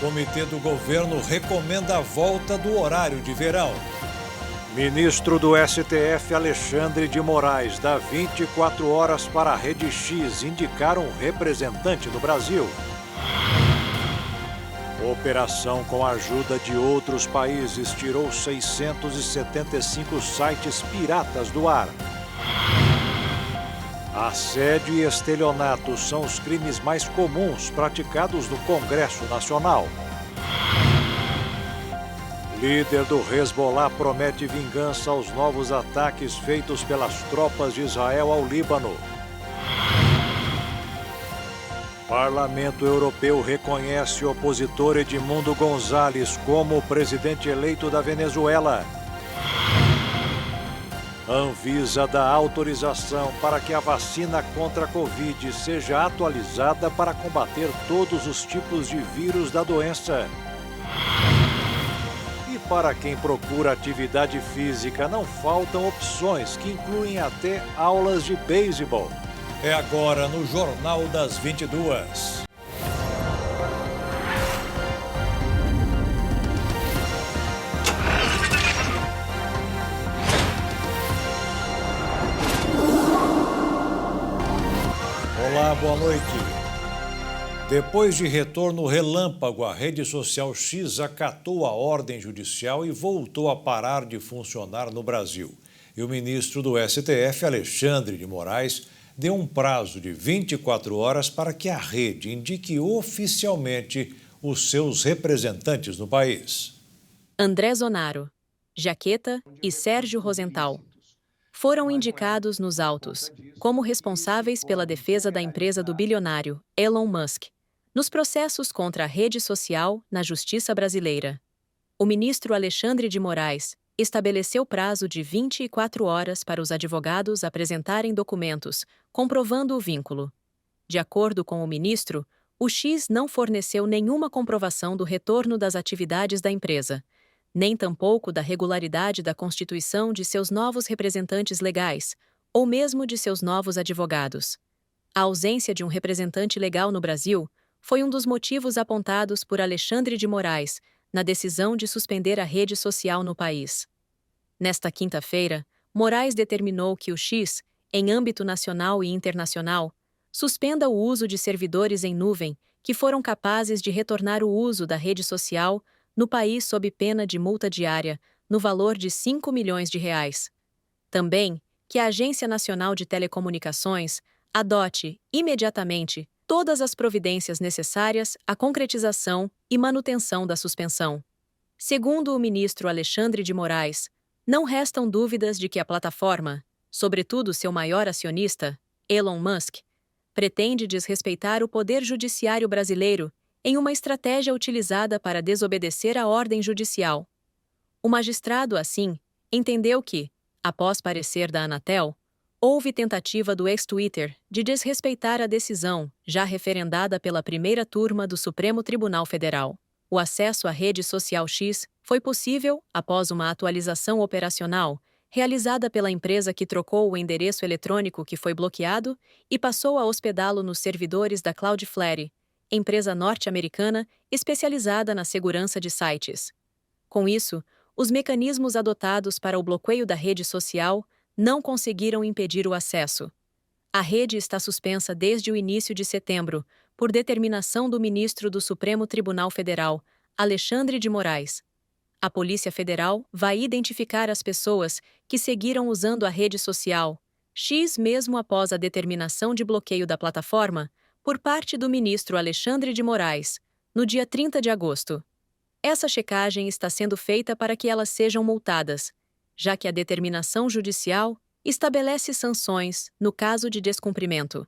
Comitê do Governo recomenda a volta do horário de verão. Ministro do STF, Alexandre de Moraes, dá 24 horas para a Rede X indicar um representante no Brasil. Operação com a ajuda de outros países tirou 675 sites piratas do ar. Assédio e estelionato são os crimes mais comuns praticados no Congresso Nacional. Líder do Hezbollah promete vingança aos novos ataques feitos pelas tropas de Israel ao Líbano. Parlamento Europeu reconhece o opositor Edmundo González como o presidente eleito da Venezuela. Anvisa dá autorização para que a vacina contra a Covid seja atualizada para combater todos os tipos de vírus da doença. E para quem procura atividade física, não faltam opções que incluem até aulas de beisebol. É agora no Jornal das 22. Olá, boa noite. Depois de retorno relâmpago, a rede social X acatou a ordem judicial e voltou a parar de funcionar no Brasil. E o ministro do STF, Alexandre de Moraes, deu um prazo de 24 horas para que a rede indique oficialmente os seus representantes no país. André Zonaro, Jaqueta e Sérgio Rosenthal foram indicados nos autos como responsáveis pela defesa da empresa do bilionário Elon Musk nos processos contra a rede social na Justiça brasileira. O ministro Alexandre de Moraes estabeleceu prazo de 24 horas para os advogados apresentarem documentos comprovando o vínculo. De acordo com o ministro, o X não forneceu nenhuma comprovação do retorno das atividades da empresa, nem tampouco da regularidade da constituição de seus novos representantes legais, ou mesmo de seus novos advogados. A ausência de um representante legal no Brasil foi um dos motivos apontados por Alexandre de Moraes na decisão de suspender a rede social no país. Nesta quinta-feira, Moraes determinou que o X, em âmbito nacional e internacional, suspenda o uso de servidores em nuvem que foram capazes de retornar o uso da rede social no país sob pena de multa diária no valor de R$ 5 milhões. Também que a Agência Nacional de Telecomunicações adote, imediatamente, todas as providências necessárias à concretização e manutenção da suspensão. Segundo o ministro Alexandre de Moraes, não restam dúvidas de que a plataforma, sobretudo seu maior acionista, Elon Musk, pretende desrespeitar o poder judiciário brasileiro em uma estratégia utilizada para desobedecer a ordem judicial. O magistrado, assim, entendeu que, após parecer da Anatel, houve tentativa do ex-Twitter de desrespeitar a decisão já referendada pela primeira turma do Supremo Tribunal Federal. O acesso à rede social X foi possível após uma atualização operacional realizada pela empresa que trocou o endereço eletrônico que foi bloqueado e passou a hospedá-lo nos servidores da Cloudflare, empresa norte-americana especializada na segurança de sites. Com isso, os mecanismos adotados para o bloqueio da rede social não conseguiram impedir o acesso. A rede está suspensa desde o início de setembro, por determinação do ministro do Supremo Tribunal Federal, Alexandre de Moraes. A Polícia Federal vai identificar as pessoas que seguiram usando a rede social X mesmo após a determinação de bloqueio da plataforma por parte do ministro Alexandre de Moraes, no dia 30 de agosto. Essa checagem está sendo feita para que elas sejam multadas, já que a determinação judicial estabelece sanções no caso de descumprimento.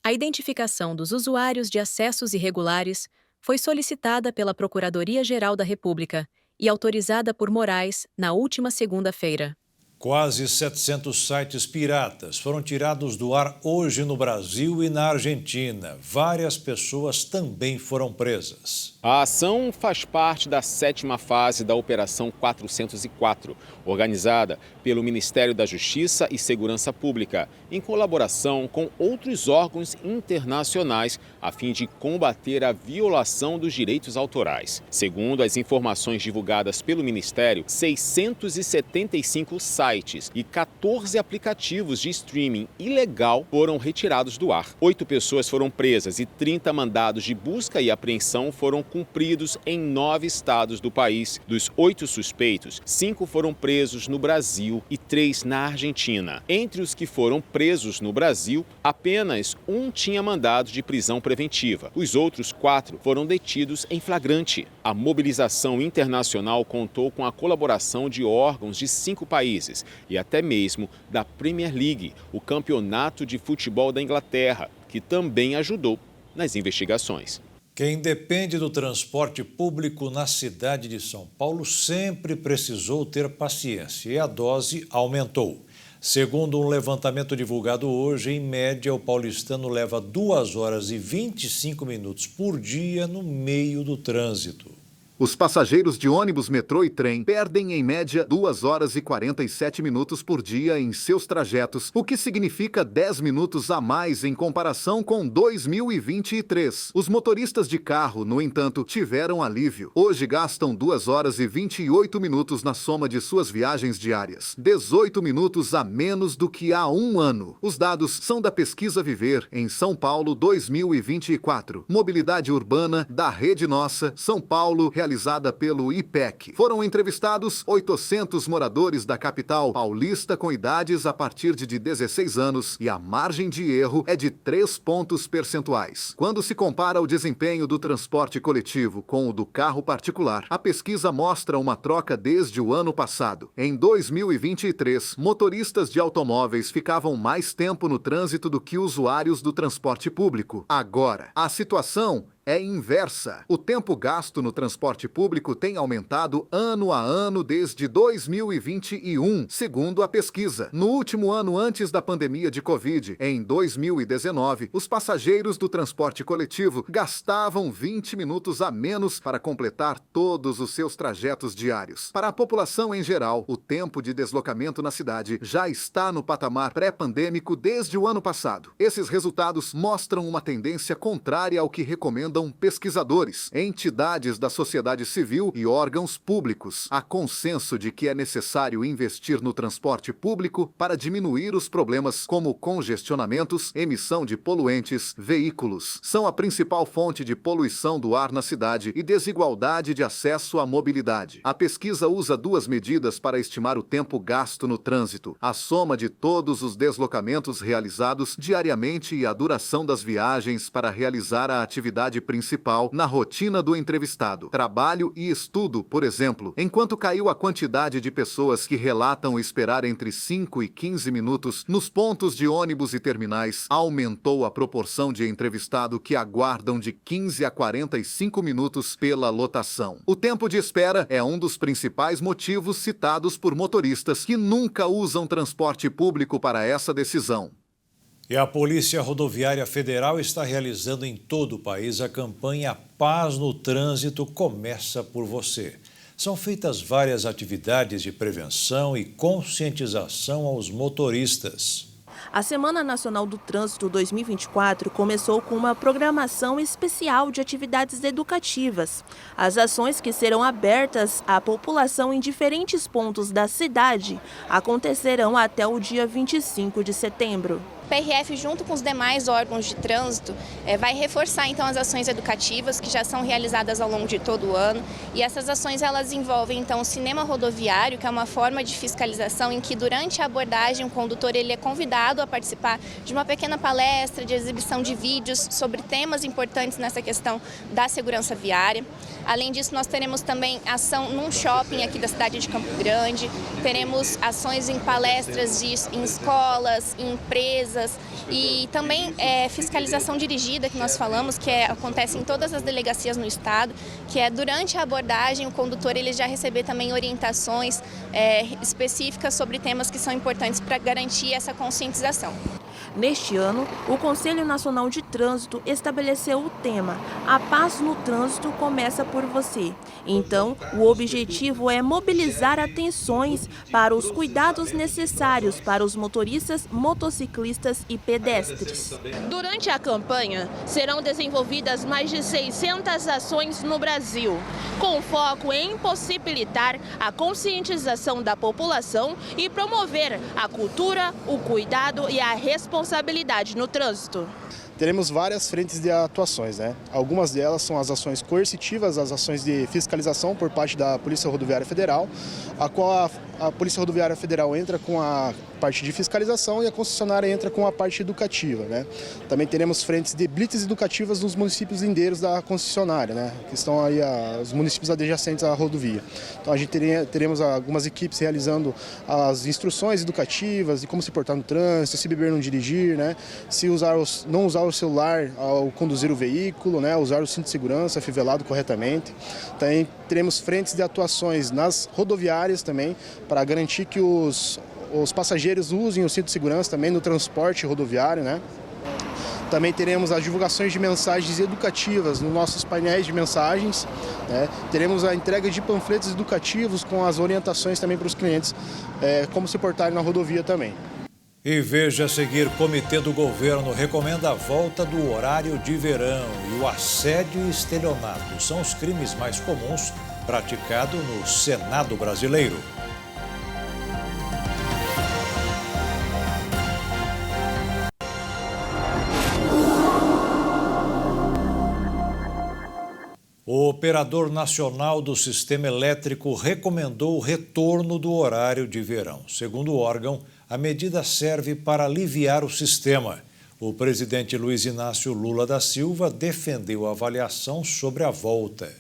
A identificação dos usuários de acessos irregulares foi solicitada pela Procuradoria-Geral da República e autorizada por Moraes na última segunda-feira. Quase 700 sites piratas foram tirados do ar hoje no Brasil e na Argentina. Várias pessoas também foram presas. A ação faz parte da 7ª fase da Operação 404, organizada pelo Ministério da Justiça e Segurança Pública, em colaboração com outros órgãos internacionais, a fim de combater a violação dos direitos autorais. Segundo as informações divulgadas pelo Ministério, 675 sites e 14 aplicativos de streaming ilegal foram retirados do ar. 8 pessoas foram presas e 30 mandados de busca e apreensão foram cumpridos em 9 estados do país. Dos 8 suspeitos, 5 foram presos no Brasil e 3 na Argentina. Entre os que foram presos no Brasil, apenas um tinha mandado de prisão preventiva. Os outros 4 foram detidos em flagrante. A mobilização internacional contou com a colaboração de órgãos de 5 países e até mesmo da Premier League, o campeonato de futebol da Inglaterra, que também ajudou nas investigações. Quem depende do transporte público na cidade de São Paulo sempre precisou ter paciência e a dose aumentou. Segundo um levantamento divulgado hoje, em média, o paulistano leva 2 horas e 25 minutos por dia no meio do trânsito. Os passageiros de ônibus, metrô e trem perdem, em média, 2 horas e 47 minutos por dia em seus trajetos, o que significa 10 minutos a mais em comparação com 2023. Os motoristas de carro, no entanto, tiveram alívio. Hoje gastam 2 horas e 28 minutos na soma de suas viagens diárias, 18 minutos a menos do que há um ano. Os dados são da Pesquisa Viver, em São Paulo 2024. Mobilidade urbana da Rede Nossa, São Paulo, realizada pelo IPEC. Foram entrevistados 800 moradores da capital paulista com idades a partir de 16 anos e a margem de erro é de 3 pontos percentuais. Quando se compara o desempenho do transporte coletivo com o do carro particular, a pesquisa mostra uma troca desde o ano passado. Em 2023, motoristas de automóveis ficavam mais tempo no trânsito do que usuários do transporte público. Agora, a situação é inversa. O tempo gasto no transporte público tem aumentado ano a ano desde 2021, segundo a pesquisa. No último ano antes da pandemia de Covid, em 2019, os passageiros do transporte coletivo gastavam 20 minutos a menos para completar todos os seus trajetos diários. Para a população em geral, o tempo de deslocamento na cidade já está no patamar pré-pandêmico desde o ano passado. Esses resultados mostram uma tendência contrária ao que recomendam pesquisadores, entidades da sociedade civil e órgãos públicos. Há consenso de que é necessário investir no transporte público para diminuir os problemas como congestionamentos, emissão de poluentes, veículos. São a principal fonte de poluição do ar na cidade e desigualdade de acesso à mobilidade. A pesquisa usa 2 medidas para estimar o tempo gasto no trânsito: a soma de todos os deslocamentos realizados diariamente e a duração das viagens para realizar a atividade principal na rotina do entrevistado. Trabalho e estudo, por exemplo. Enquanto caiu a quantidade de pessoas que relatam esperar entre 5 e 15 minutos nos pontos de ônibus e terminais, aumentou a proporção de entrevistado que aguardam de 15 a 45 minutos pela lotação. O tempo de espera é um dos principais motivos citados por motoristas que nunca usam transporte público para essa decisão. E a Polícia Rodoviária Federal está realizando em todo o país a campanha Paz no Trânsito Começa por Você. São feitas várias atividades de prevenção e conscientização aos motoristas. A Semana Nacional do Trânsito 2024 começou com uma programação especial de atividades educativas. As ações, que serão abertas à população em diferentes pontos da cidade, acontecerão até o dia 25 de setembro. O PRF, junto com os demais órgãos de trânsito, vai reforçar então as ações educativas que já são realizadas ao longo de todo o ano. E essas ações elas envolvem então o cinema rodoviário, que é uma forma de fiscalização em que durante a abordagem o condutor ele é convidado a participar de uma pequena palestra, de exibição de vídeos sobre temas importantes nessa questão da segurança viária. Além disso, nós teremos também ação num shopping aqui da cidade de Campo Grande, teremos ações em palestras em escolas, em empresas, multas e também fiscalização dirigida, que nós falamos, que acontece em todas as delegacias no estado, que é durante a abordagem o condutor ele já receber também orientações específicas sobre temas que são importantes para garantir essa conscientização. Neste ano, o Conselho Nacional de Trânsito estabeleceu o tema "A paz no trânsito começa por você". Então, o objetivo é mobilizar atenções para os cuidados necessários para os motoristas, motociclistas e pedestres. Durante a campanha, serão desenvolvidas mais de 600 ações no Brasil, com foco em possibilitar a conscientização da população e promover a cultura, o cuidado e a responsabilidade no trânsito. Teremos várias frentes de atuações, né? Algumas delas são as ações coercitivas, as ações de fiscalização por parte da Polícia Rodoviária Federal, a qual a Polícia Rodoviária Federal entra com a parte de fiscalização e a concessionária entra com a parte educativa, né? Também teremos frentes de blitz educativas nos municípios lindeiros da concessionária, né? Que estão aí os municípios adjacentes à rodovia. Então a gente teremos algumas equipes realizando as instruções educativas de como se portar no trânsito, se beber não dirigir, né? Se não usar o celular ao conduzir o veículo, né? Usar o cinto de segurança fivelado corretamente. Também teremos frentes de atuações nas rodoviárias também para garantir que os passageiros usem o cinto de segurança também no transporte rodoviário, né? Também teremos as divulgações de mensagens educativas nos nossos painéis de mensagens, né? Teremos a entrega de panfletos educativos com as orientações também para os clientes, como se portarem na rodovia também. E veja a seguir: Comitê do Governo recomenda a volta do horário de verão e o assédio e estelionato são os crimes mais comuns praticados no Senado brasileiro. O Operador Nacional do Sistema Elétrico recomendou o retorno do horário de verão. Segundo o órgão, a medida serve para aliviar o sistema. O presidente Luiz Inácio Lula da Silva defendeu a avaliação sobre a volta.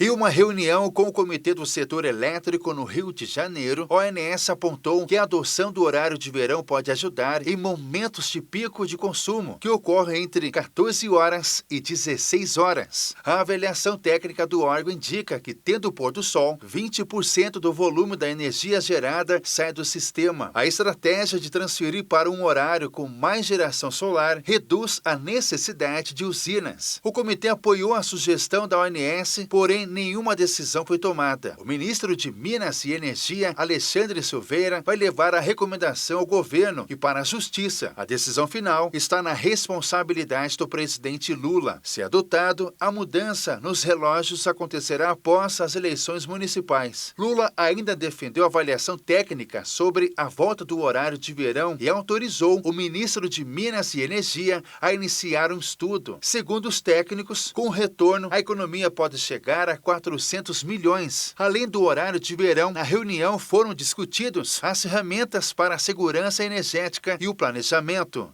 Em uma reunião com o Comitê do Setor Elétrico no Rio de Janeiro, a ONS apontou que a adoção do horário de verão pode ajudar em momentos de pico de consumo, que ocorre entre 14 horas e 16 horas. A avaliação técnica do órgão indica que, tendo o pôr do sol, 20% do volume da energia gerada sai do sistema. A estratégia de transferir para um horário com mais geração solar reduz a necessidade de usinas. O comitê apoiou a sugestão da ONS, porém nenhuma decisão foi tomada. O ministro de Minas e Energia, Alexandre Silveira, vai levar a recomendação ao governo e para a Justiça. A decisão final está na responsabilidade do presidente Lula. Se adotado, a mudança nos relógios acontecerá após as eleições municipais. Lula ainda defendeu a avaliação técnica sobre a volta do horário de verão e autorizou o ministro de Minas e Energia a iniciar um estudo. Segundo os técnicos, com o retorno, a economia pode chegar a 400 milhões. Além do horário de verão, na reunião foram discutidos as ferramentas para a segurança energética e o planejamento.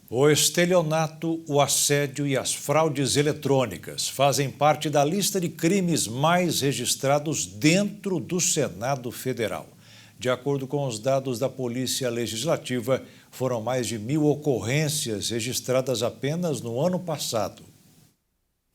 O estelionato, o assédio e as fraudes eletrônicas fazem parte da lista de crimes mais registrados dentro do Senado Federal. De acordo com os dados da Polícia Legislativa, foram mais de 1.000 ocorrências registradas apenas no ano passado.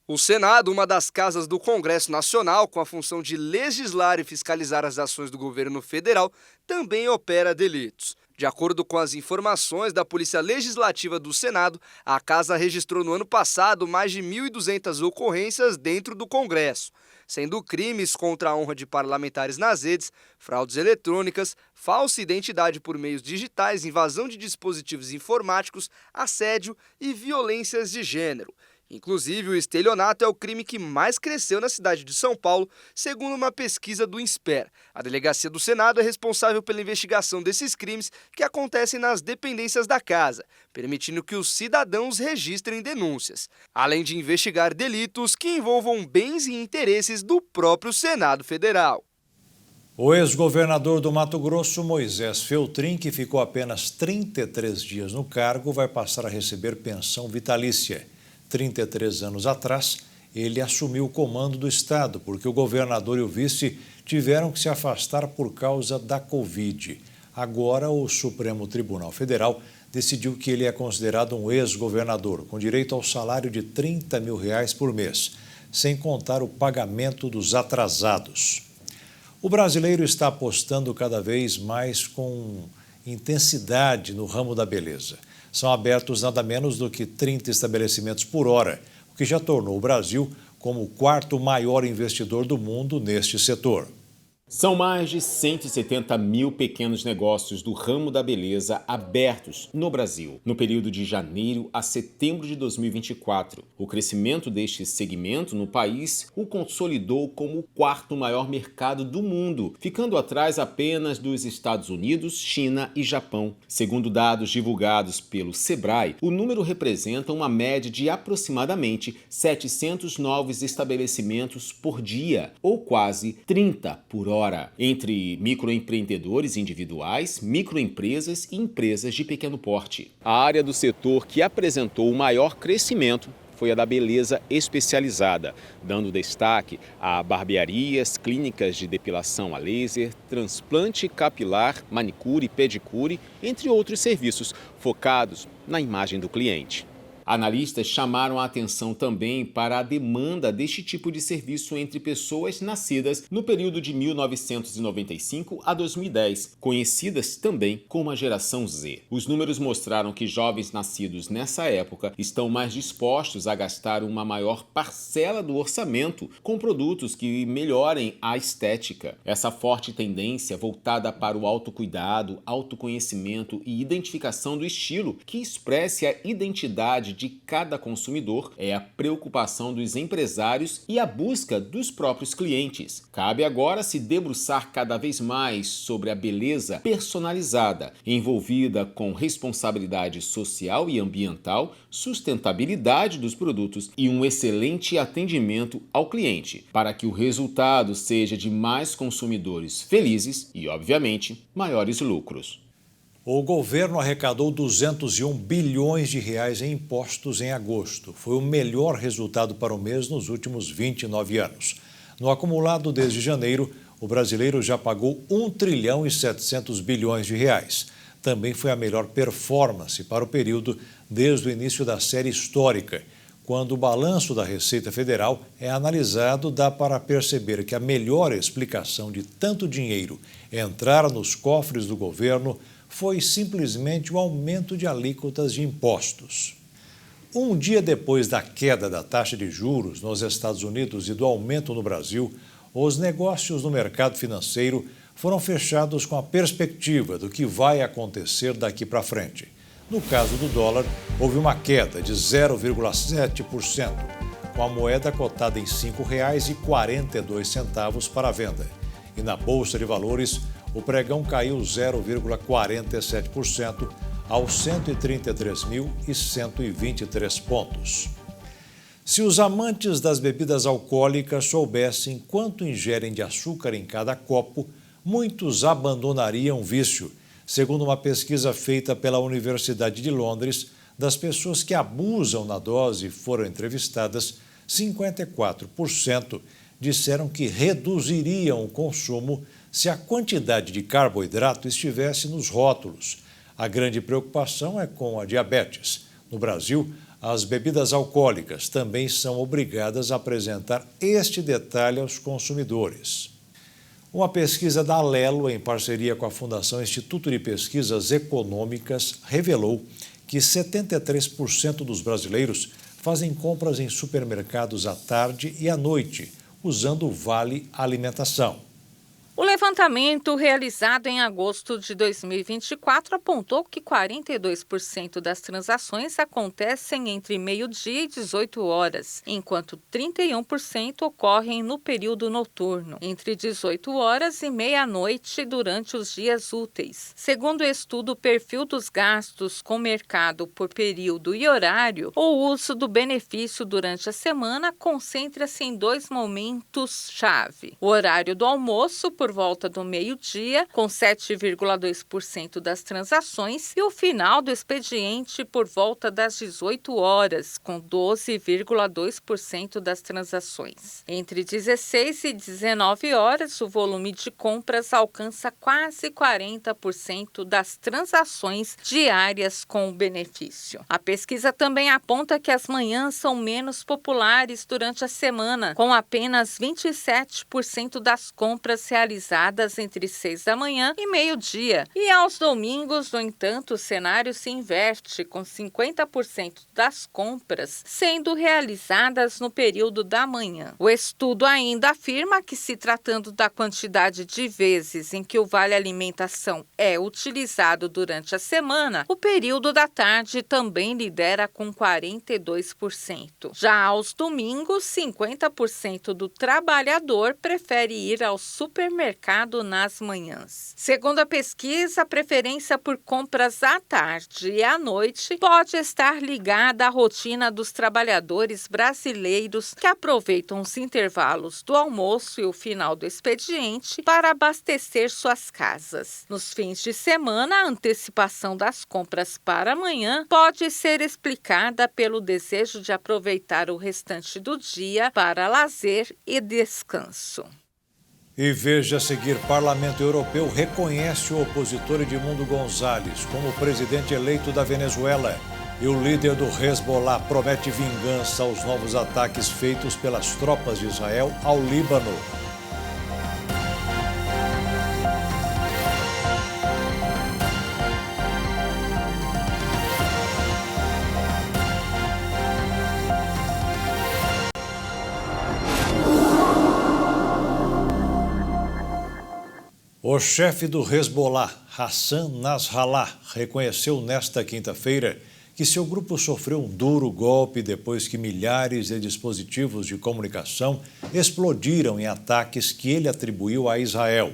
O Senado, uma das casas do Congresso Nacional, com a função de legislar e fiscalizar as ações do governo federal, também opera delitos. De acordo com as informações da Polícia Legislativa do Senado, a casa registrou no ano passado mais de 1.200 ocorrências dentro do Congresso, sendo crimes contra a honra de parlamentares nas redes, fraudes eletrônicas, falsa identidade por meios digitais, invasão de dispositivos informáticos, assédio e violências de gênero. Inclusive, o estelionato é o crime que mais cresceu na cidade de São Paulo, segundo uma pesquisa do INSPER. A Delegacia do Senado é responsável pela investigação desses crimes que acontecem nas dependências da casa, permitindo que os cidadãos registrem denúncias, além de investigar delitos que envolvam bens e interesses do próprio Senado Federal. O ex-governador do Mato Grosso, Moisés Feltrin, que ficou apenas 33 dias no cargo, vai passar a receber pensão vitalícia. 33 anos atrás, ele assumiu o comando do estado, porque o governador e o vice tiveram que se afastar por causa da Covid. Agora, o Supremo Tribunal Federal decidiu que ele é considerado um ex-governador, com direito ao salário de R$30 mil por mês, sem contar o pagamento dos atrasados. O brasileiro está apostando cada vez mais com intensidade no ramo da beleza. São abertos nada menos do que 30 estabelecimentos por hora, o que já tornou o Brasil como o quarto maior investidor do mundo neste setor. São mais de 170 mil pequenos negócios do ramo da beleza abertos no Brasil, no período de janeiro a setembro de 2024. O crescimento deste segmento no país o consolidou como o quarto maior mercado do mundo, ficando atrás apenas dos Estados Unidos, China e Japão. Segundo dados divulgados pelo Sebrae, o número representa uma média de aproximadamente 700 novos estabelecimentos por dia, ou quase 30 por hora, entre microempreendedores individuais, microempresas e empresas de pequeno porte. A área do setor que apresentou o maior crescimento foi a da beleza especializada, dando destaque a barbearias, clínicas de depilação a laser, transplante capilar, manicure e pedicure, entre outros serviços focados na imagem do cliente. Analistas chamaram a atenção também para a demanda deste tipo de serviço entre pessoas nascidas no período de 1995 a 2010, conhecidas também como a geração Z. Os números mostraram que jovens nascidos nessa época estão mais dispostos a gastar uma maior parcela do orçamento com produtos que melhorem a estética. Essa forte tendência voltada para o autocuidado, autoconhecimento e identificação do estilo que expresse a identidade de cada consumidor é a preocupação dos empresários e a busca dos próprios clientes. Cabe agora se debruçar cada vez mais sobre a beleza personalizada, envolvida com responsabilidade social e ambiental, sustentabilidade dos produtos e um excelente atendimento ao cliente, para que o resultado seja de mais consumidores felizes e, obviamente, maiores lucros. O governo arrecadou R$201 bilhões em impostos em agosto. Foi o melhor resultado para o mês nos últimos 29 anos. No acumulado desde janeiro, o brasileiro já pagou R$1,7 trilhão. Também foi a melhor performance para o período desde o início da série histórica. Quando o balanço da Receita Federal é analisado, dá para perceber que a melhor explicação de tanto dinheiro entrar nos cofres do governo foi simplesmente o aumento de alíquotas de impostos. Um dia depois da queda da taxa de juros nos Estados Unidos e do aumento no Brasil, os negócios no mercado financeiro foram fechados com a perspectiva do que vai acontecer daqui para frente. No caso do dólar, houve uma queda de 0,7%, com a moeda cotada em R$ 5,42 para a venda. E na Bolsa de Valores, o pregão caiu 0,47% aos 133.123 pontos. Se os amantes das bebidas alcoólicas soubessem quanto ingerem de açúcar em cada copo, muitos abandonariam o vício. Segundo uma pesquisa feita pela Universidade de Londres, das pessoas que abusam na dose e foram entrevistadas, 54% disseram que reduziriam o consumo se a quantidade de carboidrato estivesse nos rótulos. A grande preocupação é com a diabetes. No Brasil, as bebidas alcoólicas também são obrigadas a apresentar este detalhe aos consumidores. Uma pesquisa da Alelo, em parceria com a Fundação Instituto de Pesquisas Econômicas, revelou que 73% dos brasileiros fazem compras em supermercados à tarde e à noite, usando o Vale Alimentação. O levantamento realizado em agosto de 2024 apontou que 42% das transações acontecem entre meio-dia e 18 horas, enquanto 31% ocorrem no período noturno, entre 18 horas e meia-noite durante os dias úteis. Segundo o estudo Perfil dos Gastos com Mercado por Período e Horário, o uso do benefício durante a semana concentra-se em dois momentos-chave: o horário do almoço, por volta do meio-dia, com 7,2% das transações, e o final do expediente por volta das 18 horas, com 12,2% das transações. Entre 16 e 19 horas, o volume de compras alcança quase 40% das transações diárias com o benefício. A pesquisa também aponta que as manhãs são menos populares durante a semana, com apenas 27% das compras realizadas entre 6 da manhã e meio-dia. E aos domingos, no entanto, o cenário se inverte, com 50% das compras sendo realizadas no período da manhã. O estudo ainda afirma que, se tratando da quantidade de vezes em que o Vale Alimentação é utilizado durante a semana, o período da tarde também lidera com 42%. Já aos domingos, 50% do trabalhador prefere ir ao supermercado nas manhãs. Segundo a pesquisa, a preferência por compras à tarde e à noite pode estar ligada à rotina dos trabalhadores brasileiros que aproveitam os intervalos do almoço e o final do expediente para abastecer suas casas. Nos fins de semana, a antecipação das compras para amanhã pode ser explicada pelo desejo de aproveitar o restante do dia para lazer e descanso. E veja a seguir: Parlamento Europeu reconhece o opositor Edmundo González como presidente eleito da Venezuela. E o líder do Hezbollah promete vingança aos novos ataques feitos pelas tropas de Israel ao Líbano. O chefe do Hezbollah, Hassan Nasrallah, reconheceu nesta quinta-feira que seu grupo sofreu um duro golpe depois que milhares de dispositivos de comunicação explodiram em ataques que ele atribuiu a Israel.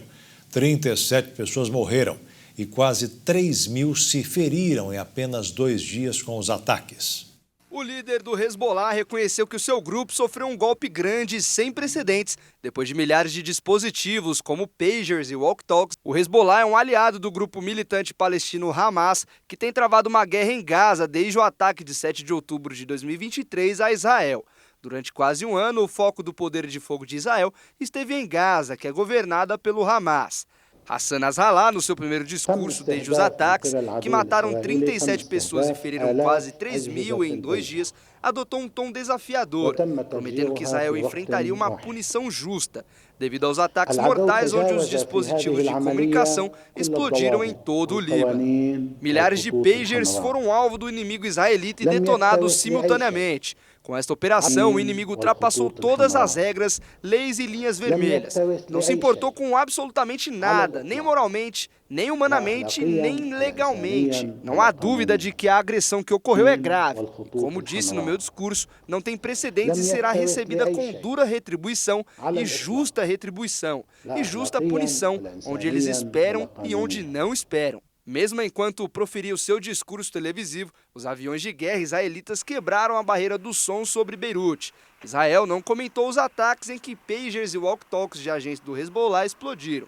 37 pessoas morreram e quase 3.000 se feriram em apenas 2 dias com os ataques. O líder do Hezbollah reconheceu que o seu grupo sofreu um golpe grande e sem precedentes depois de milhares de dispositivos, como pagers e walkie-talkies. O Hezbollah é um aliado do grupo militante palestino Hamas, que tem travado uma guerra em Gaza desde o ataque de 7 de outubro de 2023 a Israel. Durante quase um ano, o foco do poder de fogo de Israel esteve em Gaza, que é governada pelo Hamas. Hassan Nasrallah, no seu primeiro discurso desde os ataques, que mataram 37 pessoas e feriram quase 3.000 em 2 dias, adotou um tom desafiador, prometendo que Israel enfrentaria uma punição justa, devido aos ataques mortais onde os dispositivos de comunicação explodiram em todo o Líbano. Milhares de pagers foram alvo do inimigo israelita e detonados simultaneamente. Com esta operação, o inimigo ultrapassou todas as regras, leis e linhas vermelhas. Não se importou com absolutamente nada, nem moralmente, nem humanamente, nem legalmente. Não há dúvida de que a agressão que ocorreu é grave. Como disse no meu discurso, não tem precedentes e será recebida com dura retribuição e justa retribuição, e justa punição, onde eles esperam e onde não esperam. Mesmo enquanto proferia o seu discurso televisivo, os aviões de guerra israelitas quebraram a barreira do som sobre Beirute. Israel não comentou os ataques em que pagers e walkie-talkies de agentes do Hezbollah explodiram.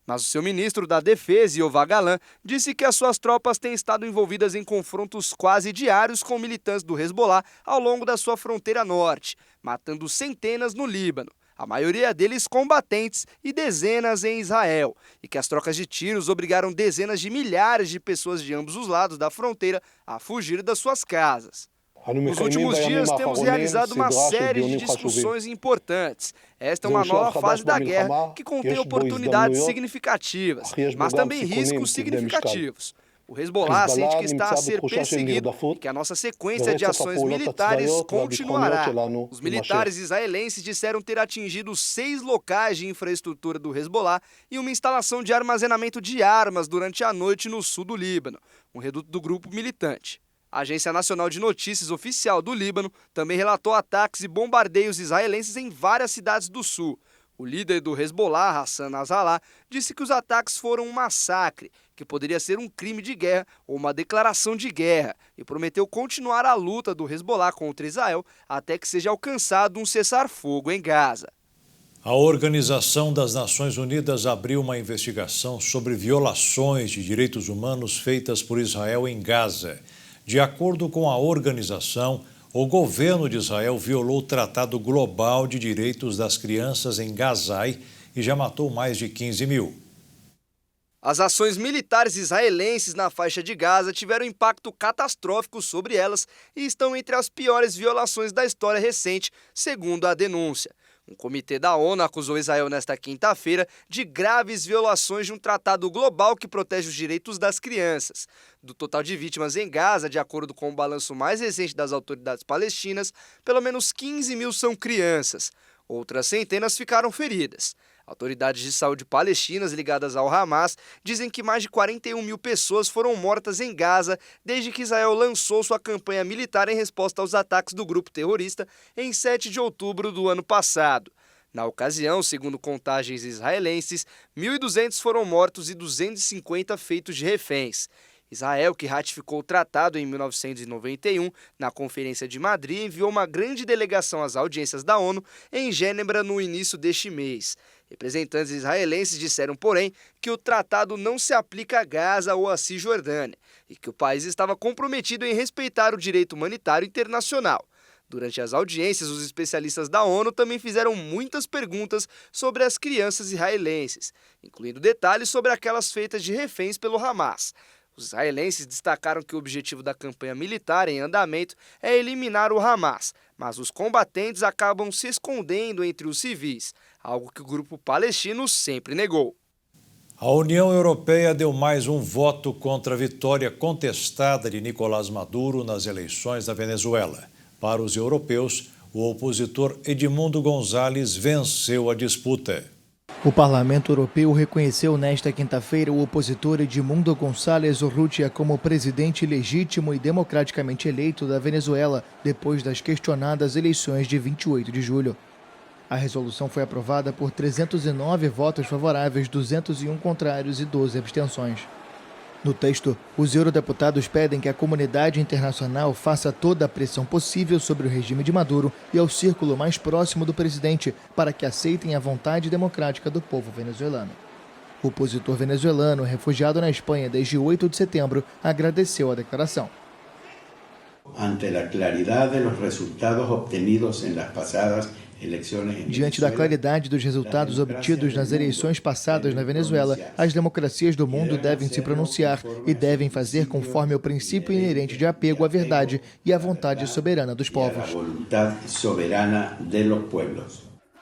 Mas o seu ministro da Defesa, Yoav Gallant, disse que as suas tropas têm estado envolvidas em confrontos quase diários com militantes do Hezbollah ao longo da sua fronteira norte, matando centenas no Líbano, a maioria deles combatentes, e dezenas em Israel, e que as trocas de tiros obrigaram dezenas de milhares de pessoas de ambos os lados da fronteira a fugir das suas casas. Nos últimos dias temos realizado uma série de discussões importantes. Esta é uma nova fase da guerra que contém oportunidades significativas, mas também riscos significativos. O Hezbollah sente que está a ser perseguido e que a nossa sequência de ações militares continuará. Os militares israelenses disseram ter atingido 6 locais de infraestrutura do Hezbollah e uma instalação de armazenamento de armas durante a noite no sul do Líbano, um reduto do grupo militante. A Agência Nacional de Notícias oficial do Líbano também relatou ataques e bombardeios israelenses em várias cidades do sul. O líder do Hezbollah, Hassan Nasrallah, disse que os ataques foram um massacre, que poderia ser um crime de guerra ou uma declaração de guerra, e prometeu continuar a luta do Hezbollah contra Israel até que seja alcançado um cessar-fogo em Gaza. A Organização das Nações Unidas abriu uma investigação sobre violações de direitos humanos feitas por Israel em Gaza. De acordo com a organização, o governo de Israel violou o Tratado Global de Direitos das Crianças em Gaza e já matou mais de 15 mil. As ações militares israelenses na faixa de Gaza tiveram impacto catastrófico sobre elas e estão entre as piores violações da história recente, segundo a denúncia. Um comitê da ONU acusou Israel nesta quinta-feira de graves violações de um tratado global que protege os direitos das crianças. Do total de vítimas em Gaza, de acordo com o balanço mais recente das autoridades palestinas, pelo menos 15 mil são crianças. Outras centenas ficaram feridas. Autoridades de saúde palestinas ligadas ao Hamas dizem que mais de 41 mil pessoas foram mortas em Gaza desde que Israel lançou sua campanha militar em resposta aos ataques do grupo terrorista em 7 de outubro do ano passado. Na ocasião, segundo contagens israelenses, 1.200 foram mortos e 250 feitos de reféns. Israel, que ratificou o tratado em 1991, na Conferência de Madrid, enviou uma grande delegação às audiências da ONU em Gênebra no início deste mês. Representantes israelenses disseram, porém, que o tratado não se aplica a Gaza ou a Cisjordânia e que o país estava comprometido em respeitar o direito humanitário internacional. Durante as audiências, os especialistas da ONU também fizeram muitas perguntas sobre as crianças israelenses, incluindo detalhes sobre aquelas feitas de reféns pelo Hamas. Os israelenses destacaram que o objetivo da campanha militar em andamento é eliminar o Hamas, mas os combatentes acabam se escondendo entre os civis, algo que o grupo palestino sempre negou. A União Europeia deu mais um voto contra a vitória contestada de Nicolás Maduro nas eleições da Venezuela. Para os europeus, o opositor Edmundo González venceu a disputa. O Parlamento Europeu reconheceu nesta quinta-feira o opositor Edmundo González Urrutia como presidente legítimo e democraticamente eleito da Venezuela depois das questionadas eleições de 28 de julho. A resolução foi aprovada por 309 votos favoráveis, 201 contrários e 12 abstenções. No texto, os eurodeputados pedem que a comunidade internacional faça toda a pressão possível sobre o regime de Maduro e ao círculo mais próximo do presidente para que aceitem a vontade democrática do povo venezuelano. O opositor venezuelano, refugiado na Espanha desde 8 de setembro, agradeceu a declaração. Ante la claridad de los resultados obtenidos en las pasadas Diante da claridade dos resultados obtidos nas eleições passadas na Venezuela, as democracias do mundo devem se pronunciar e devem fazer conforme o princípio inerente de apego à verdade e à vontade soberana dos povos.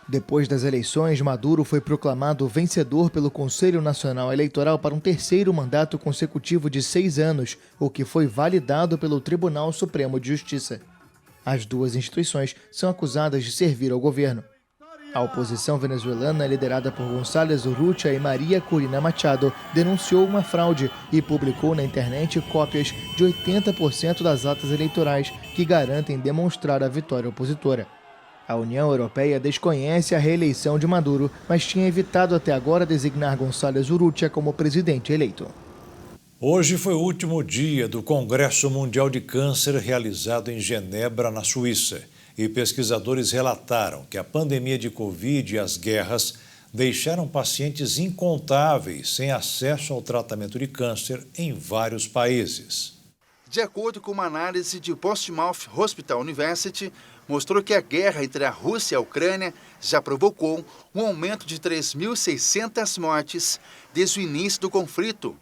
Depois das eleições, Maduro foi proclamado vencedor pelo Conselho Nacional Eleitoral para um terceiro mandato consecutivo de 6 anos, o que foi validado pelo Tribunal Supremo de Justiça. As duas instituições são acusadas de servir ao governo. A oposição venezuelana, liderada por González Urrutia e Maria Corina Machado, denunciou uma fraude e publicou na internet cópias de 80% das atas eleitorais que garantem demonstrar a vitória opositora. A União Europeia desconhece a reeleição de Maduro, mas tinha evitado até agora designar González Urrutia como presidente eleito. Hoje foi o último dia do Congresso Mundial de Câncer realizado em Genebra, na Suíça. E pesquisadores relataram que a pandemia de Covid e as guerras deixaram pacientes incontáveis sem acesso ao tratamento de câncer em vários países. De acordo com uma análise de Portsmouth Hospital University, mostrou que a guerra entre a Rússia e a Ucrânia já provocou um aumento de 3.600 mortes desde o início do conflito.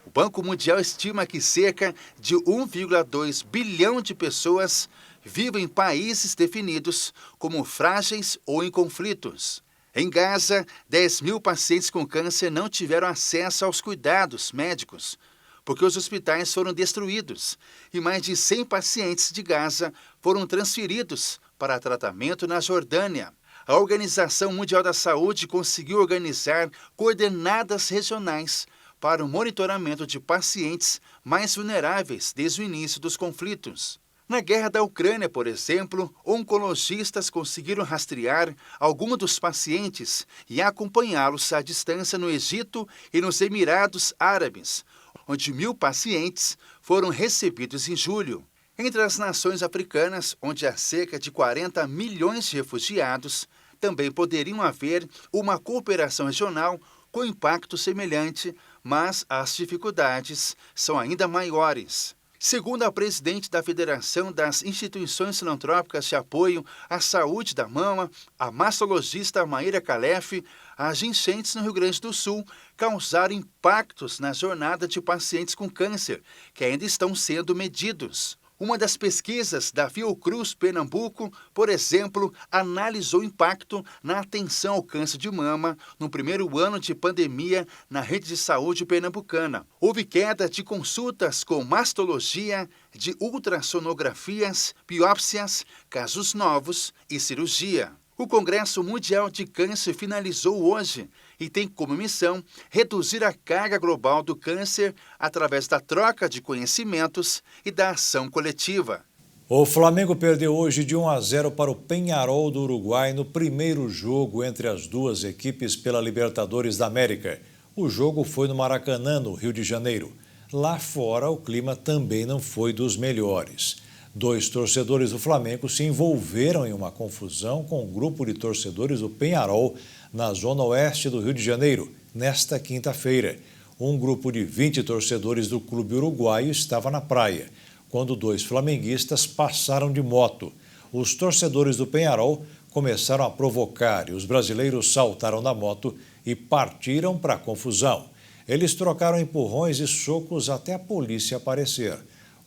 O Banco Mundial estima que cerca de 1,2 bilhão de pessoas vivem em países definidos como frágeis ou em conflitos. Em Gaza, 10 mil pacientes com câncer não tiveram acesso aos cuidados médicos, porque os hospitais foram destruídos e mais de 100 pacientes de Gaza foram transferidos para tratamento na Jordânia. A Organização Mundial da Saúde conseguiu organizar coordenadas regionais para o monitoramento de pacientes mais vulneráveis desde o início dos conflitos. Na guerra da Ucrânia, por exemplo, oncologistas conseguiram rastrear alguns dos pacientes e acompanhá-los à distância no Egito e nos Emirados Árabes, onde 1.000 pacientes foram recebidos em julho. Entre as nações africanas, onde há cerca de 40 milhões de refugiados, também poderiam haver uma cooperação regional com impacto semelhante, mas as dificuldades são ainda maiores. Segundo a presidente da Federação das Instituições Filantrópicas de Apoio à Saúde da Mama, a mastologista Maíra Calef, as enchentes no Rio Grande do Sul causaram impactos na jornada de pacientes com câncer, que ainda estão sendo medidos. Uma das pesquisas da Fiocruz Pernambuco, por exemplo, analisou o impacto na atenção ao câncer de mama no primeiro ano de pandemia na rede de saúde pernambucana. Houve queda de consultas com mastologia, de ultrassonografias, biópsias, casos novos e cirurgia. O Congresso Mundial de Câncer finalizou hoje e tem como missão reduzir a carga global do câncer através da troca de conhecimentos e da ação coletiva. O Flamengo perdeu hoje de 1-0 para o Peñarol do Uruguai no primeiro jogo entre as duas equipes pela Libertadores da América. O jogo foi no Maracanã, no Rio de Janeiro. Lá fora, o clima também não foi dos melhores. 2 torcedores do Flamengo se envolveram em uma confusão com um grupo de torcedores do Peñarol na zona oeste do Rio de Janeiro, nesta quinta-feira. Um grupo de 20 torcedores do clube uruguaio estava na praia, quando 2 flamenguistas passaram de moto. Os torcedores do Peñarol começaram a provocar e os brasileiros saltaram da moto e partiram para a confusão. Eles trocaram empurrões e socos até a polícia aparecer.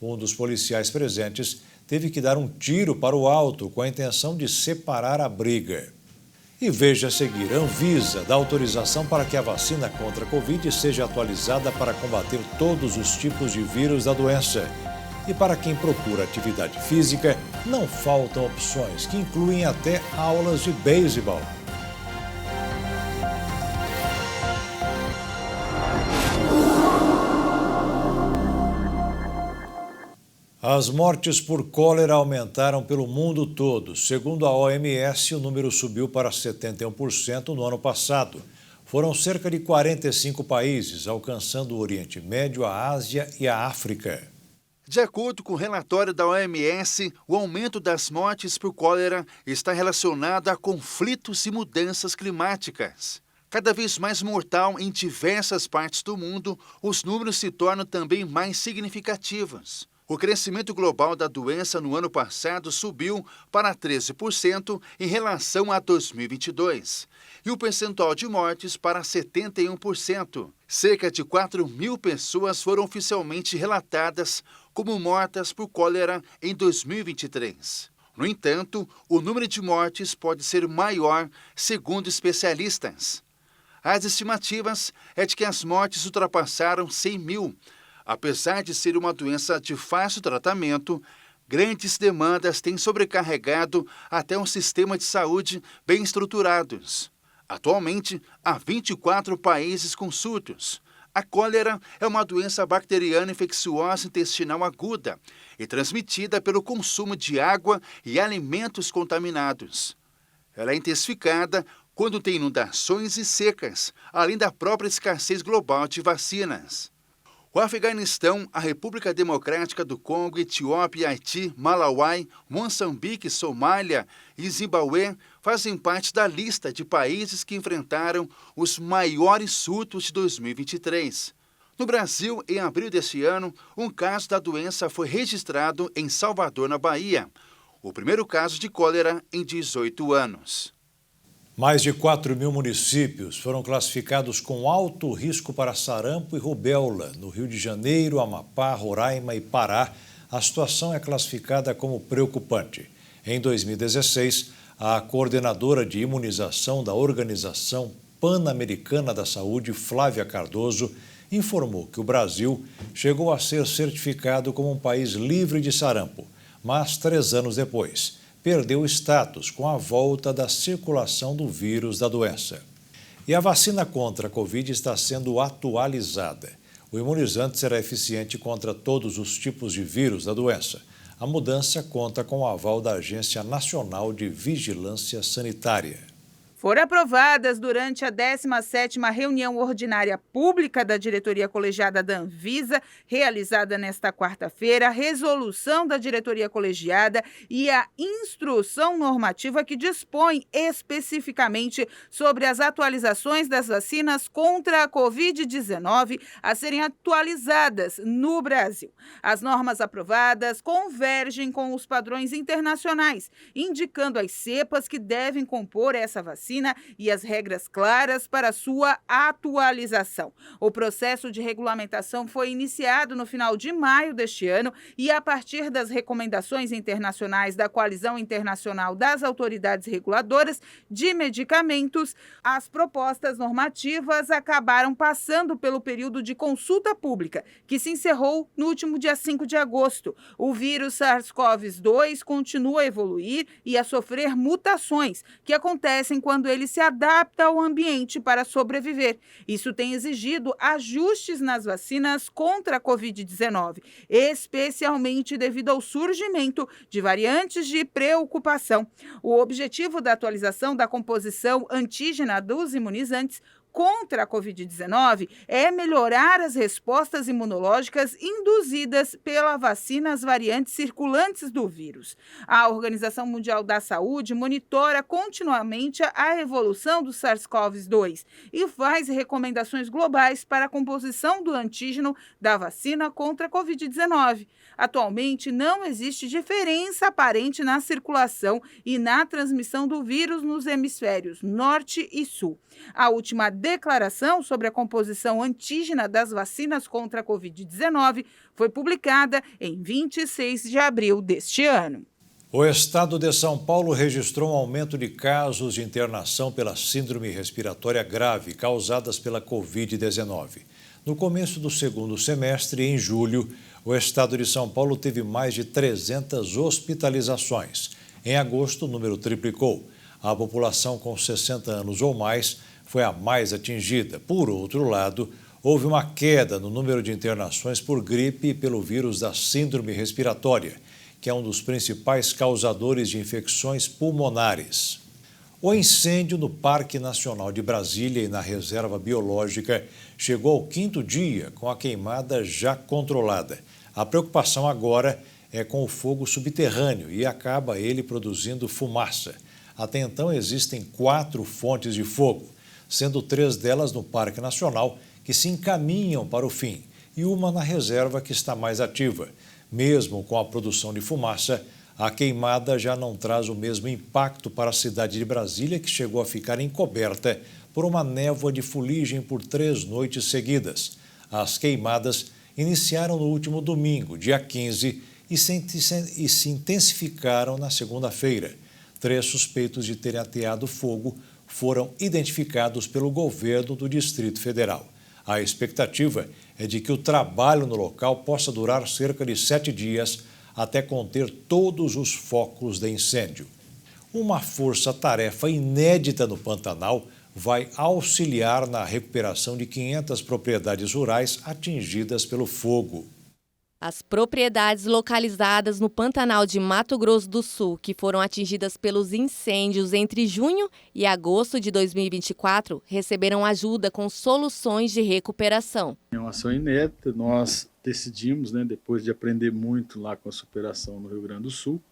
Um dos policiais presentes teve que dar um tiro para o alto com a intenção de separar a briga. E veja a seguir, a Anvisa dá autorização para que a vacina contra a Covid seja atualizada para combater todos os tipos de vírus da doença. E para quem procura atividade física, não faltam opções, que incluem até aulas de beisebol. As mortes por cólera aumentaram pelo mundo todo. Segundo a OMS, o número subiu para 71% no ano passado. Foram cerca de 45 países, alcançando o Oriente Médio, a Ásia e a África. De acordo com o relatório da OMS, o aumento das mortes por cólera está relacionado a conflitos e mudanças climáticas. Cada vez mais mortal em diversas partes do mundo, os números se tornam também mais significativos. O crescimento global da doença no ano passado subiu para 13% em relação a 2022 e o percentual de mortes para 71%. Cerca de 4.000 pessoas foram oficialmente relatadas como mortas por cólera em 2023. No entanto, o número de mortes pode ser maior, segundo especialistas. As estimativas é de que as mortes ultrapassaram 100.000. Apesar de ser uma doença de fácil tratamento, grandes demandas têm sobrecarregado até um sistema de saúde bem estruturados. Atualmente, há 24 países com surtos. A cólera é uma doença bacteriana infecciosa intestinal aguda e transmitida pelo consumo de água e alimentos contaminados. Ela é intensificada quando tem inundações e secas, além da própria escassez global de vacinas. O Afeganistão, a República Democrática do Congo, Etiópia, Haiti, Malawi, Moçambique, Somália e Zimbabue fazem parte da lista de países que enfrentaram os maiores surtos de 2023. No Brasil, em abril deste ano, um caso da doença foi registrado em Salvador, na Bahia. O primeiro caso de cólera em 18 anos. Mais de 4.000 municípios foram classificados com alto risco para sarampo e rubéola. No Rio de Janeiro, Amapá, Roraima e Pará, a situação é classificada como preocupante. Em 2016, a coordenadora de imunização da Organização Pan-Americana da Saúde, Flávia Cardoso, informou que o Brasil chegou a ser certificado como um país livre de sarampo, mas 3 anos depois perdeu o status com a volta da circulação do vírus da doença. E a vacina contra a Covid está sendo atualizada. O imunizante será eficiente contra todos os tipos de vírus da doença. A mudança conta com o aval da Agência Nacional de Vigilância Sanitária. foram aprovadas durante a 17ª reunião ordinária pública da diretoria colegiada da Anvisa, realizada nesta quarta-feira, a resolução da diretoria colegiada e a instrução normativa que dispõe especificamente sobre as atualizações das vacinas contra a Covid-19 a serem atualizadas no Brasil. As normas aprovadas convergem com os padrões internacionais, indicando as cepas que devem compor essa vacina e as regras claras para sua atualização. O processo de regulamentação foi iniciado no final de maio deste ano e, a partir das recomendações internacionais da Coalizão Internacional das Autoridades Reguladoras de Medicamentos, as propostas normativas acabaram passando pelo período de consulta pública, que se encerrou no último dia 5 de agosto. O vírus SARS-CoV-2 continua a evoluir e a sofrer mutações que acontecem quando ele se adapta ao ambiente para sobreviver. Isso tem exigido ajustes nas vacinas contra a Covid-19, especialmente devido ao surgimento de variantes de preocupação. O objetivo da atualização da composição antígena dos imunizantes contra a Covid-19 é melhorar as respostas imunológicas induzidas pela vacina às variantes circulantes do vírus. A Organização Mundial da Saúde monitora continuamente a evolução do SARS-CoV-2 e faz recomendações globais para a composição do antígeno da vacina contra a Covid-19. Atualmente, não existe diferença aparente na circulação e na transmissão do vírus nos hemisférios norte e sul. A última declaração sobre a composição antígena das vacinas contra a Covid-19 foi publicada em 26 de abril deste ano. O estado de São Paulo registrou um aumento de casos de internação pela síndrome respiratória grave causadas pela Covid-19. No começo do segundo semestre, em julho, o estado de São Paulo teve mais de 300 hospitalizações. Em agosto, o número triplicou. A população com 60 anos ou mais foi a mais atingida. Por outro lado, houve uma queda no número de internações por gripe e pelo vírus da síndrome respiratória, que é um dos principais causadores de infecções pulmonares. O incêndio no Parque Nacional de Brasília e na Reserva Biológica chegou ao 5º dia, com a queimada já controlada. A preocupação agora é com o fogo subterrâneo e acaba ele produzindo fumaça. Até então existem 4 fontes de fogo, sendo 3 delas no Parque Nacional, que se encaminham para o fim, e uma na reserva que está mais ativa. Mesmo com a produção de fumaça, a queimada já não traz o mesmo impacto para a cidade de Brasília, que chegou a ficar encoberta por uma névoa de fuligem por 3 noites seguidas. As queimadas iniciaram no último domingo, dia 15, e se intensificaram na segunda-feira. 3 suspeitos de terem ateado fogo foram identificados pelo governo do Distrito Federal. A expectativa é de que o trabalho no local possa durar cerca de 7 dias até conter todos os focos de incêndio. Uma força-tarefa inédita no Pantanal vai auxiliar na recuperação de 500 propriedades rurais atingidas pelo fogo. As propriedades localizadas no Pantanal de Mato Grosso do Sul, que foram atingidas pelos incêndios entre junho e agosto de 2024, receberam ajuda com soluções de recuperação. É uma ação inédita. Nós decidimos, depois de aprender muito lá com a superação no Rio Grande do Sul,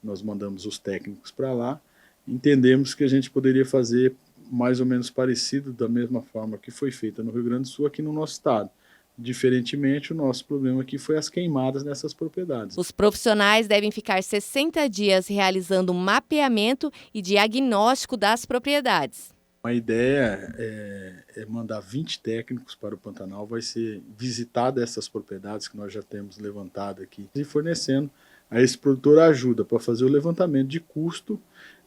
nós mandamos os técnicos para lá, entendemos que a gente poderia fazer mais ou menos parecido, da mesma forma que foi feita no Rio Grande do Sul, aqui no nosso estado. Diferentemente, o nosso problema aqui foi as queimadas nessas propriedades. Os profissionais devem ficar 60 dias realizando mapeamento e diagnóstico das propriedades. A ideia é mandar 20 técnicos para o Pantanal, vai ser visitada essas propriedades que nós já temos levantado aqui e fornecendo a esse produtor ajuda para fazer o levantamento de custo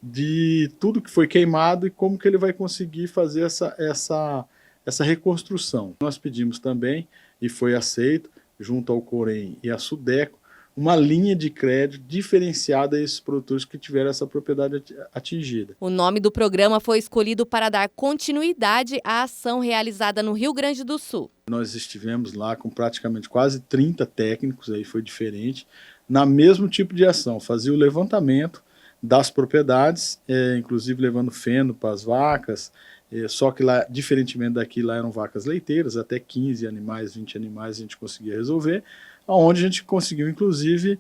de tudo que foi queimado e como que ele vai conseguir fazer essa reconstrução. Nós pedimos também, e foi aceito, junto ao Corém e à Sudeco, uma linha de crédito diferenciada a esses produtores que tiveram essa propriedade atingida. O nome do programa foi escolhido para dar continuidade à ação realizada no Rio Grande do Sul. Nós estivemos lá com praticamente quase 30 técnicos, aí foi diferente, na mesmo tipo de ação, fazia o levantamento das propriedades, inclusive levando feno para as vacas, só que lá, diferentemente daqui, lá eram vacas leiteiras, até 15 animais, 20 animais a gente conseguia resolver, onde a gente conseguiu, inclusive,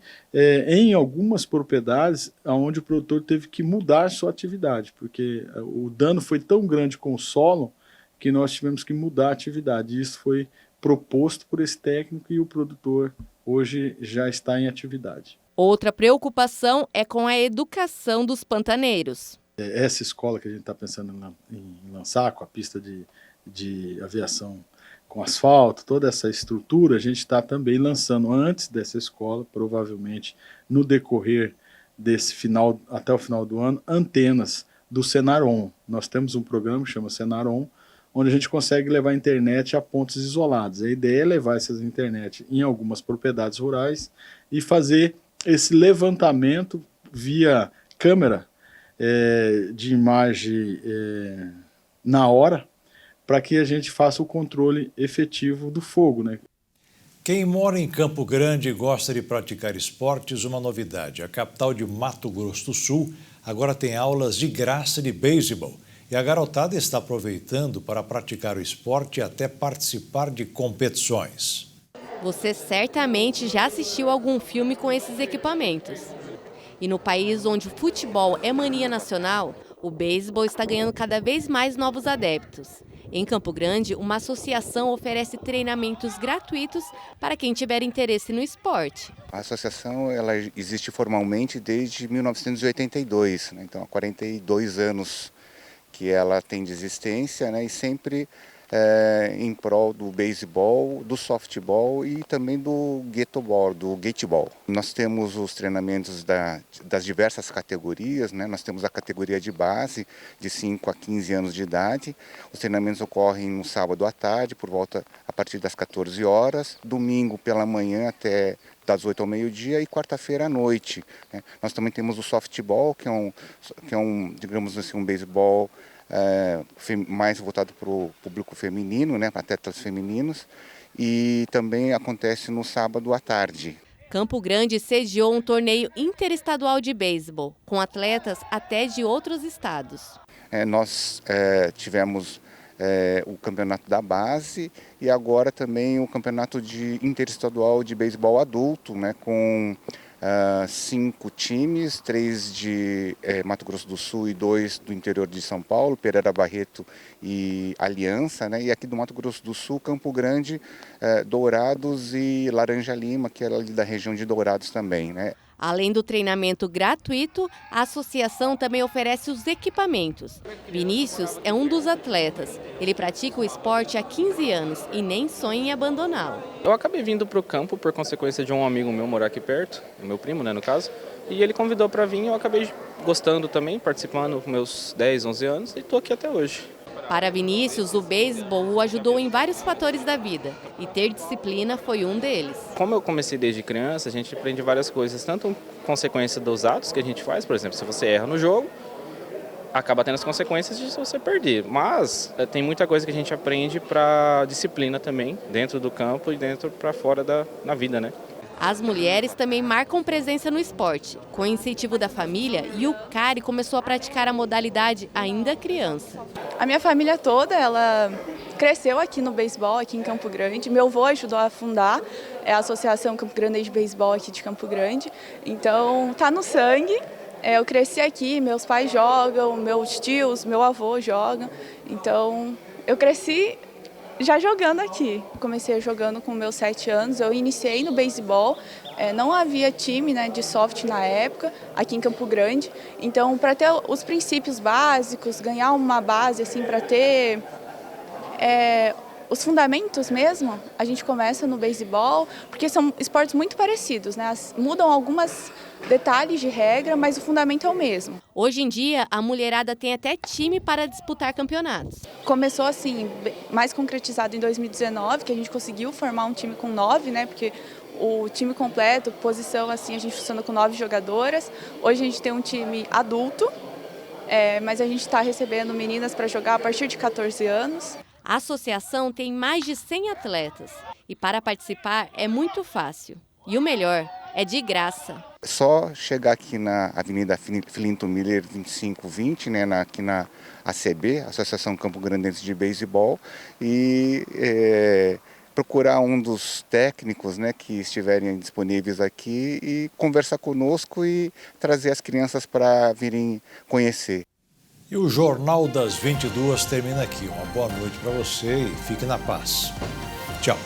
em algumas propriedades, onde o produtor teve que mudar sua atividade, porque o dano foi tão grande com o solo que nós tivemos que mudar a atividade. Isso foi proposto por esse técnico e o produtor hoje já está em atividade. Outra preocupação é com a educação dos pantaneiros. Essa escola que a gente está pensando em lançar, com a pista de aviação com asfalto, toda essa estrutura, a gente está também lançando antes dessa escola, provavelmente no decorrer desse final, até o final do ano, antenas do Senaron. Nós temos um programa que chama Senaron, onde a gente consegue levar a internet a pontos isolados. A ideia é levar essas internet em algumas propriedades rurais e fazer esse levantamento via câmera de imagem na hora, para que a gente faça o controle efetivo do fogo, né? Quem mora em Campo Grande e gosta de praticar esportes, uma novidade. A capital de Mato Grosso do Sul agora tem aulas de graça de beisebol. E a garotada está aproveitando para praticar o esporte e até participar de competições. Você certamente já assistiu algum filme com esses equipamentos. E no país onde o futebol é mania nacional, o beisebol está ganhando cada vez mais novos adeptos. Em Campo Grande, uma associação oferece treinamentos gratuitos para quem tiver interesse no esporte. A associação ela existe formalmente desde 1982, né? Então há 42 anos que ela tem de existência, né? E sempre em prol do beisebol, do softball e também do gateball, do gateball. Nós temos os treinamentos das diversas categorias, né? Nós temos a categoria de base, de 5 a 15 anos de idade. Os treinamentos ocorrem no sábado à tarde, a partir das 14 horas, domingo pela manhã até das 8 ao meio-dia e quarta-feira à noite, né? Nós também temos o softball, que é um digamos assim, um beisebol mais voltado para o público feminino, né, para atletas femininos, e também acontece no sábado à tarde. Campo Grande sediou um torneio interestadual de beisebol, com atletas até de outros estados. Nós tivemos o campeonato da base e agora também o campeonato interestadual de beisebol adulto, né, com 5 times, 3 de Mato Grosso do Sul e 2 do interior de São Paulo, Pereira Barreto e Aliança, né? E aqui do Mato Grosso do Sul, Campo Grande, Dourados e Laranja Lima, que é ali da região de Dourados também, né? Além do treinamento gratuito, a associação também oferece os equipamentos. Vinícius é um dos atletas. Ele pratica o esporte há 15 anos e nem sonha em abandoná-lo. Eu acabei vindo para o campo por consequência de um amigo meu morar aqui perto, meu primo, né, no caso, e ele convidou para vir e eu acabei gostando também, participando com meus 10, 11 anos e estou aqui até hoje. Para Vinícius, o beisebol o ajudou em vários fatores da vida e ter disciplina foi um deles. Como eu comecei desde criança, a gente aprende várias coisas, tanto consequência dos atos que a gente faz, por exemplo, se você erra no jogo, acaba tendo as consequências de você perder. Mas tem muita coisa que a gente aprende para disciplina também, dentro do campo e dentro para fora na vida, né? As mulheres também marcam presença no esporte. Com o incentivo da família, Yukari começou a praticar a modalidade ainda criança. A minha família toda, ela cresceu aqui no beisebol, aqui em Campo Grande. Meu avô ajudou a fundar a Associação Campo Grande de Beisebol aqui de Campo Grande. Então, tá no sangue. Eu cresci aqui, meus pais jogam, meus tios, meu avô jogam. Então, eu cresci já jogando aqui. Comecei jogando com meus 7 anos, eu iniciei no beisebol, não havia time, né, de soft na época, aqui em Campo Grande. Então, para ter os princípios básicos, ganhar uma base assim, para ter os fundamentos mesmo, a gente começa no beisebol, porque são esportes muito parecidos, né? Mudam alguns detalhes de regra, mas o fundamento é o mesmo. Hoje em dia, a mulherada tem até time para disputar campeonatos. Começou assim, mais concretizado em 2019, que a gente conseguiu formar um time com 9, né? Porque o time completo, posição assim, a gente funciona com 9 jogadoras. Hoje a gente tem um time adulto, mas a gente está recebendo meninas para jogar a partir de 14 anos. A associação tem mais de 100 atletas e para participar é muito fácil. E o melhor, é de graça. Só chegar aqui na Avenida Filinto Miller 2520, né, aqui na ACB, Associação Campo Grandense de Beisebol, e procurar um dos técnicos, né, que estiverem disponíveis aqui e conversar conosco e trazer as crianças para virem conhecer. E o Jornal das 22 termina aqui. Uma boa noite para você e fique na paz. Tchau.